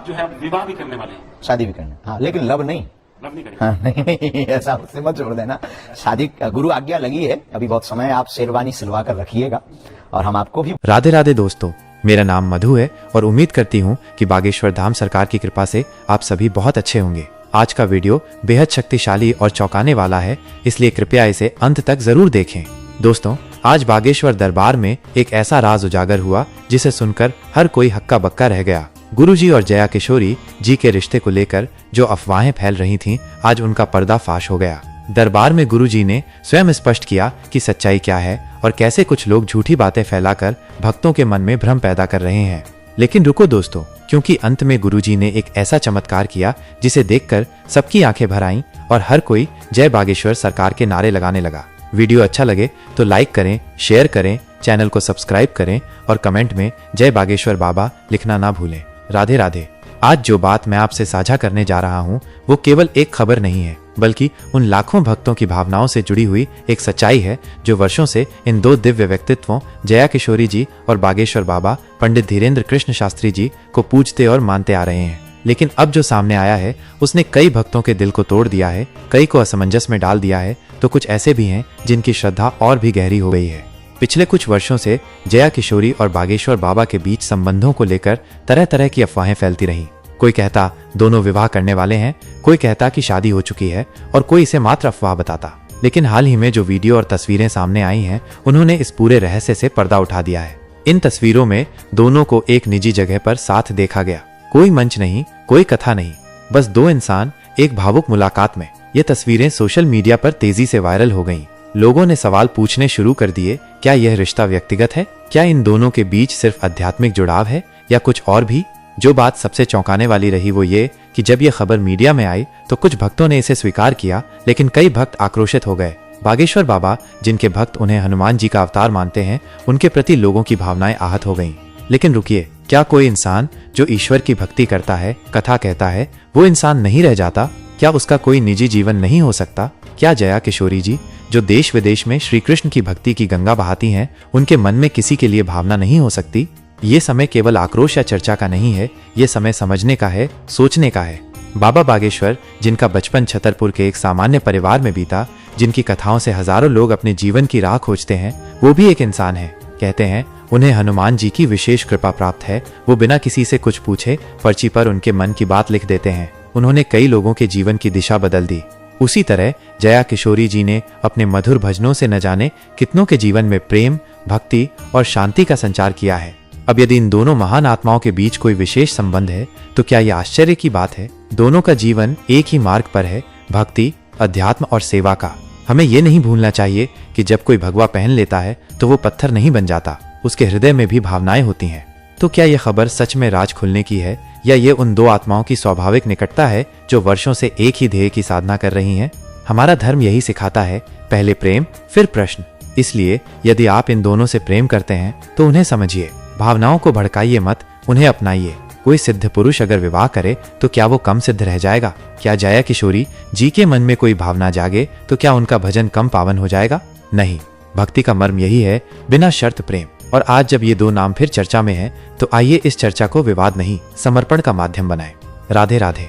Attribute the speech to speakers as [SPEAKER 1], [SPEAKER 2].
[SPEAKER 1] जो है विवाह भी करने वाले हैं।
[SPEAKER 2] शादी भी करना, हाँ, लेकिन लव नहीं।
[SPEAKER 1] लव नहीं करेंगे।
[SPEAKER 2] हाँ, नहीं, ऐसा उससे मत छोड़ देना। शादी गुरु आज्ञा लगी है, अभी बहुत समय, आप शेरवानी सिलवा कर रखिएगा और हम आपको भी।
[SPEAKER 3] राधे राधे दोस्तों, मेरा नाम मधु है और उम्मीद करती हूँ कि बागेश्वर धाम सरकार की कृपा से आप सभी बहुत अच्छे होंगे। आज का वीडियो बेहद शक्तिशाली और चौंकाने वाला है, इसलिए कृपया इसे अंत तक जरूर देखें। दोस्तों, आज बागेश्वर दरबार में एक ऐसा राज उजागर हुआ जिसे सुनकर हर कोई हक्का बक्का रह गया। गुरुजी और जया किशोरी जी के रिश्ते को लेकर जो अफवाहें फैल रही थीं, आज उनका पर्दाफाश हो गया। दरबार में गुरुजी ने स्वयं स्पष्ट किया कि सच्चाई क्या है और कैसे कुछ लोग झूठी बातें फैलाकर भक्तों के मन में भ्रम पैदा कर रहे हैं। लेकिन रुको दोस्तों, क्योंकि अंत में गुरुजी ने एक ऐसा चमत्कार किया जिसे देखकर सबकी आंखें भर आईं और हर कोई जय बागेश्वर सरकार के नारे लगाने लगा। वीडियो अच्छा लगे तो लाइक करें, शेयर करें, चैनल को सब्सक्राइब करें और कमेंट में जय बागेश्वर बाबा लिखना ना भूलें। राधे राधे। आज जो बात मैं आपसे साझा करने जा रहा हूँ वो केवल एक खबर नहीं है, बल्कि उन लाखों भक्तों की भावनाओं से जुड़ी हुई एक सच्चाई है जो वर्षों से इन दो दिव्य व्यक्तित्वों जया किशोरी जी और बागेश्वर बाबा पंडित धीरेन्द्र कृष्ण शास्त्री जी को पूजते और मानते आ रहे हैं। लेकिन अब जो सामने आया है उसने कई भक्तों के दिल को तोड़ दिया है, कई को असमंजस में डाल दिया है, तो कुछ ऐसे भी हैं जिनकी श्रद्धा और भी गहरी हो गई है। पिछले कुछ वर्षों से जया किशोरी और बागेश्वर बाबा के बीच संबंधों को लेकर तरह तरह की अफवाहें फैलती रहीं। कोई कहता दोनों विवाह करने वाले हैं, कोई कहता कि शादी हो चुकी है और कोई इसे मात्र अफवाह बताता। लेकिन हाल ही में जो वीडियो और तस्वीरें सामने आई हैं, उन्होंने इस पूरे रहस्य से पर्दा उठा दिया है। इन तस्वीरों में दोनों को एक निजी जगह पर साथ देखा गया। कोई मंच नहीं, कोई कथा नहीं, बस दो इंसान एक भावुक मुलाकात में। ये तस्वीरें सोशल मीडिया पर तेजी से वायरल हो गईं। लोगों ने सवाल पूछने शुरू कर दिए, क्या यह रिश्ता व्यक्तिगत है? क्या इन दोनों के बीच सिर्फ आध्यात्मिक जुड़ाव है या कुछ और भी? जो बात सबसे चौंकाने वाली रही वो ये कि जब यह खबर मीडिया में आई तो कुछ भक्तों ने इसे स्वीकार किया, लेकिन कई भक्त आक्रोशित हो गए। बागेश्वर बाबा, जिनके भक्त उन्हें हनुमान जी का अवतार मानते हैं, उनके प्रति लोगों की भावनाएं आहत हो गईं। लेकिन रुकिए, क्या कोई इंसान जो ईश्वर की भक्ति करता है, कथा कहता है, वो इंसान नहीं रह जाता? क्या उसका कोई निजी जीवन नहीं हो सकता? क्या जया किशोरी जी, जो देश विदेश में श्री कृष्ण की भक्ति की गंगा बहाती हैं, उनके मन में किसी के लिए भावना नहीं हो सकती? ये समय केवल आक्रोश या चर्चा का नहीं है, ये समय समझने का है, सोचने का है। बाबा बागेश्वर, जिनका बचपन छतरपुर के एक सामान्य परिवार में बीता, जिनकी कथाओं से हजारों लोग अपने जीवन की राह खोजते हैं, वो भी एक इंसान है। कहते हैं उन्हें हनुमान जी की विशेष कृपा प्राप्त है। वो बिना किसी से कुछ पूछे पर्ची पर उनके मन की बात लिख देते हैं। उन्होंने कई लोगों के जीवन की दिशा बदल दी। उसी तरह जया किशोरी जी ने अपने मधुर भजनों से न जाने कितनों के जीवन में प्रेम, भक्ति और शांति का संचार किया है। अब यदि इन दोनों महान आत्माओं के बीच कोई विशेष संबंध है तो क्या यह आश्चर्य की बात है? दोनों का जीवन एक ही मार्ग पर है, भक्ति, अध्यात्म और सेवा का। हमें ये नहीं भूलना चाहिए कि जब कोई भगवा पहन लेता है तो वो पत्थर नहीं बन जाता, उसके हृदय में भी भावनाएं होती हैं। तो क्या यह खबर सच में राज खुलने की है या ये उन दो आत्माओं की स्वाभाविक निकटता है जो वर्षों से एक ही ध्येय की साधना कर रही हैं? हमारा धर्म यही सिखाता है, पहले प्रेम फिर प्रश्न। इसलिए यदि आप इन दोनों से प्रेम करते हैं तो उन्हें समझिए, भावनाओं को भड़काइए मत, उन्हें अपनाइए। कोई सिद्ध पुरुष अगर विवाह करे तो क्या वो कम सिद्ध रह जाएगा? क्या जया किशोरी जी के मन में कोई भावना जागे तो क्या उनका भजन कम पावन हो जाएगा? नहीं, भक्ति का मर्म यही है, बिना शर्त प्रेम। और आज जब ये दो नाम फिर चर्चा में हैं, तो आइए इस चर्चा को विवाद नहीं, समर्पण का माध्यम बनाएं। राधे राधे।